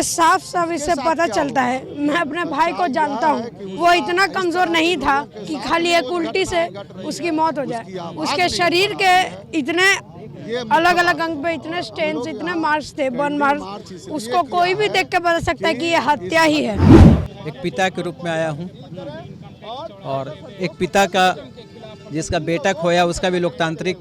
ये साफ साफ इससे पता चलता है। मैं अपने भाई को जानता हूँ, वो इतना कमज़ोर नहीं था कि खाली एक उल्टी से उसकी मौत हो जाए। उसके शरीर के इतने अलग अलग अंग पे इतने स्टेन्स, इतने मार्क्स थे, बर्न मार्क्स, उसको कोई भी देख के बता सकता है कि ये हत्या ही है। एक पिता के रूप में आया हूँ और एक पिता का जिसका बेटा खोया उसका भी लोकतांत्रिक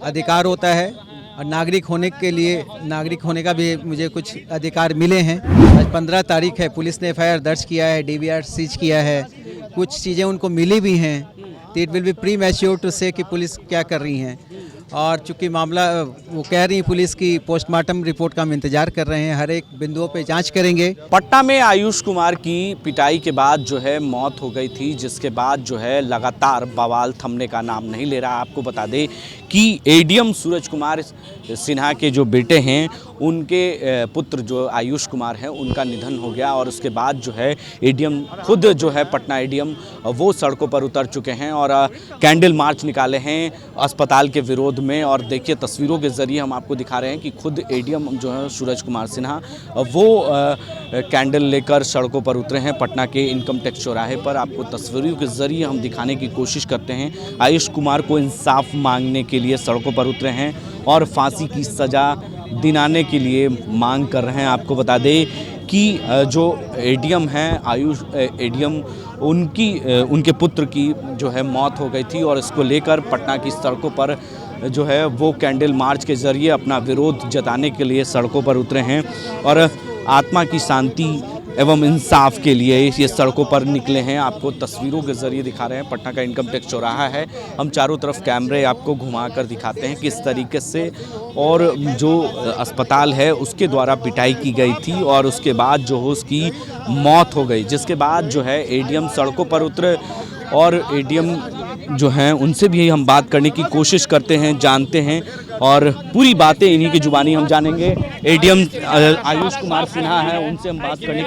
अधिकार होता है और नागरिक होने के लिए नागरिक होने का भी मुझे कुछ अधिकार मिले हैं। आज 15 तारीख है, पुलिस ने FIR दर्ज किया है, DVR सीज किया है, कुछ चीज़ें उनको मिली भी हैं। तो it will be premature to say कि पुलिस क्या कर रही हैं। और चूंकि मामला वो कह रही पुलिस की पोस्टमार्टम रिपोर्ट का हम इंतजार कर रहे हैं, हर एक बिंदुओं पे जांच करेंगे। पटना में आयुष कुमार की पिटाई के बाद जो है मौत हो गई थी, जिसके बाद जो है लगातार बवाल थमने का नाम नहीं ले रहा। आपको बता दें कि ADM सूरज कुमार सिन्हा के जो बेटे हैं, उनके पुत्र जो आयुष कुमार हैं, उनका निधन हो गया और उसके बाद जो है ADM खुद जो है पटना ADM वो सड़कों पर उतर चुके हैं और कैंडल मार्च निकाले हैं अस्पताल के विरोध में। और देखिए तस्वीरों के ज़रिए हम आपको दिखा रहे हैं कि खुद ADM जो है सूरज कुमार सिन्हा वो कैंडल लेकर सड़कों पर उतरे हैं पटना के इनकम टैक्स चौराहे पर। आपको तस्वीरों के ज़रिए हम दिखाने की कोशिश करते हैं। आयुष कुमार को इंसाफ मांगने के लिए सड़कों पर उतरे हैं और फांसी की सज़ा दिलाने के लिए मांग कर रहे हैं। आपको बता दें कि जो ADM हैं आयुष ADM उनके पुत्र की जो है मौत हो गई थी और इसको लेकर पटना की सड़कों पर जो है वो कैंडल मार्च के ज़रिए अपना विरोध जताने के लिए सड़कों पर उतरे हैं और आत्मा की शांति एवं इंसाफ के लिए ये सड़कों पर निकले हैं। आपको तस्वीरों के ज़रिए दिखा रहे हैं, पटना का इनकम टैक्स चौराहा है। हम चारों तरफ कैमरे आपको घुमाकर दिखाते हैं किस तरीके से और जो अस्पताल है उसके द्वारा पिटाई की गई थी और उसके बाद जो है उसकी मौत हो गई, जिसके बाद जो है ADM सड़कों पर उतरे और ADM जो हैं उनसे भी हम बात करने की कोशिश करते हैं, जानते हैं और पूरी बातें इन्हीं की जुबानी हम जानेंगे। ADM आयुष कुमार सिन्हा है, उनसे हम बात करने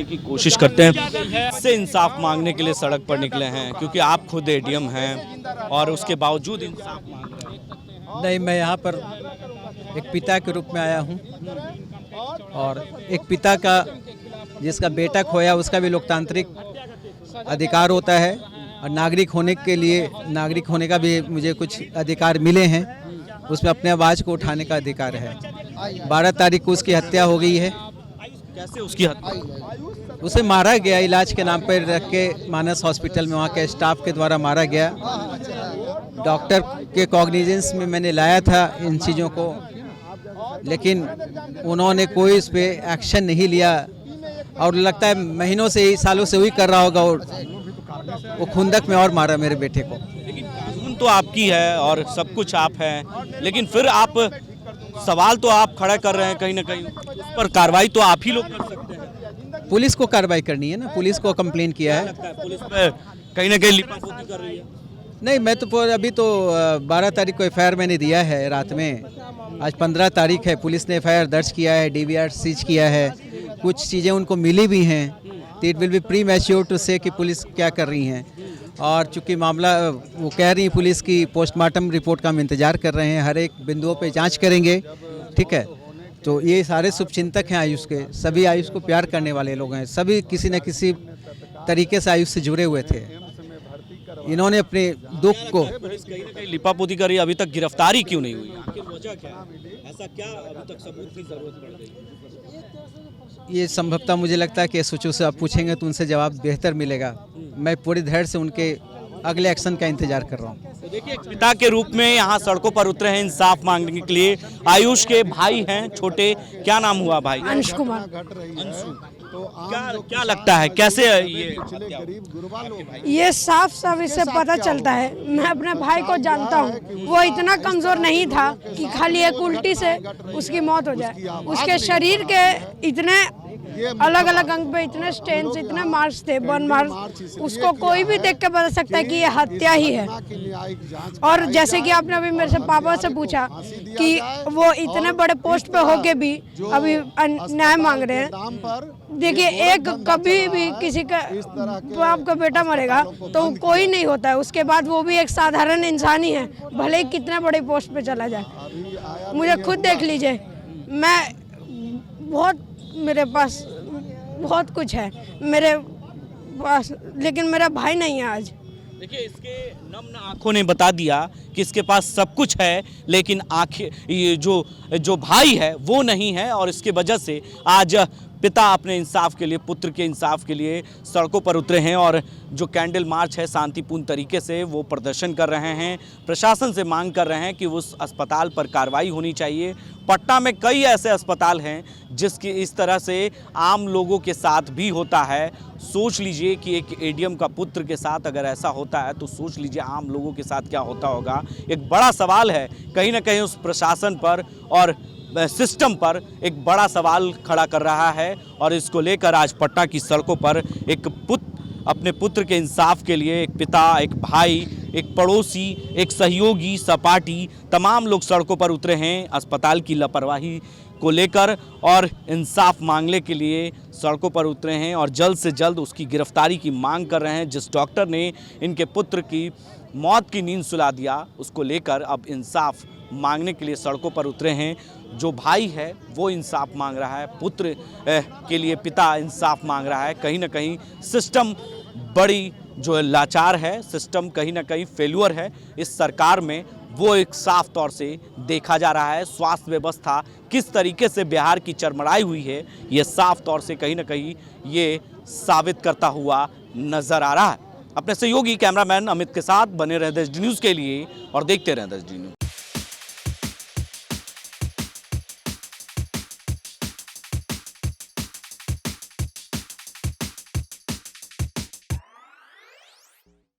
की कोशिश करते हैं। से इंसाफ मांगने के लिए सड़क पर निकले हैं क्योंकि आप खुद ADM हैं और उसके बावजूद इंसाफ मांग रहे हैं। नहीं, मैं यहाँ पर एक पिता के रूप में आया हूँ और एक पिता का जिसका बेटा खोया उसका भी लोकतांत्रिक अधिकार होता है और नागरिक होने के लिए नागरिक होने का भी मुझे कुछ अधिकार मिले हैं। उसमें अपने आवाज़ को उठाने का अधिकार है। 12 तारीख को उसकी हत्या हो गई है। कैसे उसकी हत्या? उसे मारा गया, इलाज के नाम पर रख के मानस हॉस्पिटल में वहाँ के स्टाफ के द्वारा मारा गया। डॉक्टर के कॉग्निजेंस में मैंने लाया था इन चीज़ों को, लेकिन उन्होंने कोई इस पर एक्शन नहीं लिया और लगता है महीनों से ही सालों से वही कर रहा होगा और वो खुंदक में और मारा मेरे बेटे को। लेकिन कानून तो आपकी है और सब कुछ आप हैं, लेकिन फिर आप सवाल तो आप खड़ा कर रहे हैं कहीं ना कहीं, उस पर कार्रवाई तो आप ही लोग कर सकते हैं। पुलिस को कार्रवाई करनी है ना, पुलिस को कंप्लेन किया है। पुलिस पे कहीं ना कहीं लिपापोती कर रही है। नहीं, मैं तो अभी तो 12 तारीख को FIR मैंने दिया है रात में। आज 15 तारीख है, पुलिस ने FIR दर्ज किया है, DVR सीज किया है, कुछ चीज़ें उनको मिली भी हैं। तो it will be premature to say कि पुलिस क्या कर रही हैं। और चूंकि मामला वो कह रही पुलिस की पोस्टमार्टम रिपोर्ट का हम इंतजार कर रहे हैं, हर एक बिंदुओं पे जांच करेंगे। ठीक है, तो ये सारे शुभचिंतक हैं आयुष के, सभी आयुष को प्यार करने वाले लोग हैं, सभी किसी न किसी तरीके से आयुष से जुड़े हुए थे। इन्होंने अपने दुख को कहीं ना कहीं लिपापोती करी, अभी तक गिरफ्तारी क्यों नहीं हुई? आखिर वजह क्या है? ऐसा क्या अभी तक सबूत की जरूरत पड़ गई? ये संभवतः मुझे लगता है कि SHO से आप पूछेंगे तो उनसे जवाब बेहतर मिलेगा। मैं पूरी धैर्य से उनके अगले एक्शन का इंतजार कर रहा हूँ। तो देखिए, एक पिता के रूप में यहाँ सड़कों पर उतरे हैं इंसाफ मांगने के लिए। आयुष के भाई हैं छोटे, क्या नाम हुआ भाई? अंश कुमार। अंशु, क्या लगता है कैसे ये साफ साफ इससे पता चलता है। मैं अपने भाई को जानता हूँ, वो इतना कमज़ोर नहीं था कि खाली एक उल्टी से उसकी मौत हो जाए। उसके शरीर के इतने अलग अलग अंग पे इतने स्टेन्स, इतने मार्क्स थे, बर्न मार्क्स, उसको कोई भी देख के बता सकता है कि ये हत्या ही है। और जैसे कि आपने अभी मेरे से पापा से पूछा कि वो इतने बड़े पोस्ट पे होके भी अभी न्याय मांग रहे हैं। देखिए, एक कभी भी किसी का बाप का बेटा मरेगा तो कोई नहीं होता है, उसके बाद वो भी एक साधारण इंसान ही है, भले ही कितने बड़े पोस्ट पे चला जाए। मुझे खुद देख लीजिए, मैं बहुत, मेरे पास बहुत कुछ है मेरे पास, लेकिन मेरा भाई नहीं है आज। देखिए, इसके नम्न आंखों ने बता दिया कि इसके पास सब कुछ है, लेकिन आंखें, ये जो भाई है वो नहीं है, और इसके वजह से आज पिता अपने इंसाफ के लिए, पुत्र के इंसाफ के लिए सड़कों पर उतरे हैं और जो कैंडल मार्च है शांतिपूर्ण तरीके से वो प्रदर्शन कर रहे हैं। प्रशासन से मांग कर रहे हैं कि उस अस्पताल पर कार्रवाई होनी चाहिए। पटना में कई ऐसे अस्पताल हैं जिसकी इस तरह से आम लोगों के साथ भी होता है। सोच लीजिए कि एक एडीएम का पुत्र के साथ अगर ऐसा होता है तो सोच लीजिए आम लोगों के साथ क्या होता होगा। एक बड़ा सवाल है कहीं ना कहीं उस प्रशासन पर और सिस्टम पर एक बड़ा सवाल खड़ा कर रहा है, और इसको लेकर आज पटना की सड़कों पर एक अपने पुत्र के इंसाफ के लिए एक पिता, एक भाई, एक पड़ोसी, एक सहयोगी, सहपाठी, तमाम लोग सड़कों पर उतरे हैं अस्पताल की लापरवाही को लेकर और इंसाफ मांगने के लिए सड़कों पर उतरे हैं और जल्द से जल्द उसकी गिरफ्तारी की मांग कर रहे हैं। जिस डॉक्टर ने इनके पुत्र की मौत की नींद सुला दिया उसको लेकर अब इंसाफ मांगने के लिए सड़कों पर उतरे हैं। जो भाई है वो इंसाफ मांग रहा है, पुत्र के लिए पिता इंसाफ मांग रहा है। कहीं ना कहीं सिस्टम बड़ी जो लाचार है, सिस्टम कहीं ना कहीं फेल्यूर है इस सरकार में, वो एक साफ तौर से देखा जा रहा है। स्वास्थ्य व्यवस्था किस तरीके से बिहार की चरमराई हुई है ये साफ तौर से कहीं ना कहीं ये साबित करता हुआ नजर आ रहा है। अपने सहयोगी कैमरामैन अमित के साथ बने रहे देश न्यूज़ के लिए और देखते रहे देश न्यूज़।